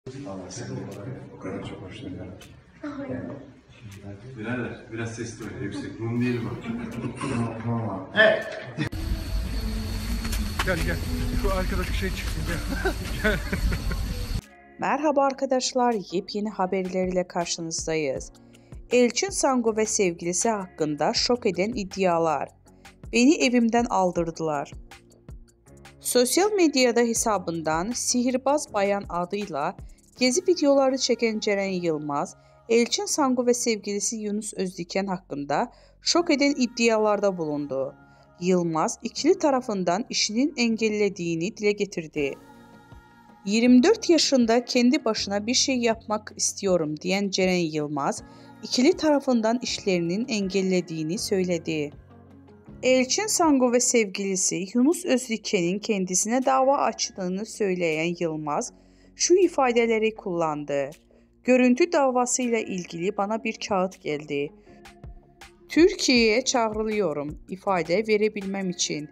Allah seni o kadar çok hoşlanıyorum. Birader biraz sesli öyle yüksek. Mum değil mi? Tamam. Evet. Gel gel. Şu arkadaki şey çıksın gel. Merhaba arkadaşlar, yepyeni haberlerle karşınızdayız. Elçin Sango ve sevgilisi hakkında şok eden iddialar. Beni evimden aldırdılar. Sosyal medyada hesabından Sihirbaz Bayan adıyla gezi videoları çeken Ceren Yılmaz, Elçin Sango ve sevgilisi Yunus Özdiken hakkında şok eden iddialarda bulundu. Yılmaz, ikili tarafından işinin engellediğini dile getirdi. 24 yaşında kendi başına bir şey yapmak istiyorum diyen Ceren Yılmaz, ikili tarafından işlerinin engellediğini söyledi. Elçin Sango ve sevgilisi Yunus Özdiken'in kendisine dava açtığını söyleyen Yılmaz, şu ifadeleri kullandı. Görüntü davasıyla ilgili bana bir kağıt geldi. Türkiye'ye çağrılıyorum ifade verebilmem için.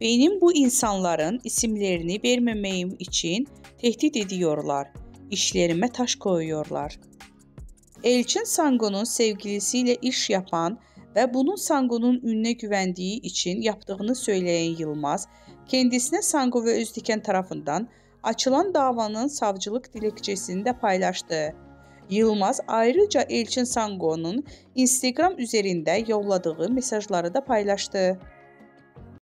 Benim bu insanların isimlerini vermemeyim için tehdit ediyorlar. İşlerime taş koyuyorlar. Elçin Sango'nun sevgilisiyle iş yapan ve bunun Sango'nun ününe güvendiği için yaptığını söyleyen Yılmaz, kendisine Sango ve Özdiken tarafından açılan davanın savcılık dilekçesini de paylaştı. Yılmaz ayrıca Elçin Sango'nun Instagram üzerinde yolladığı mesajları da paylaştı.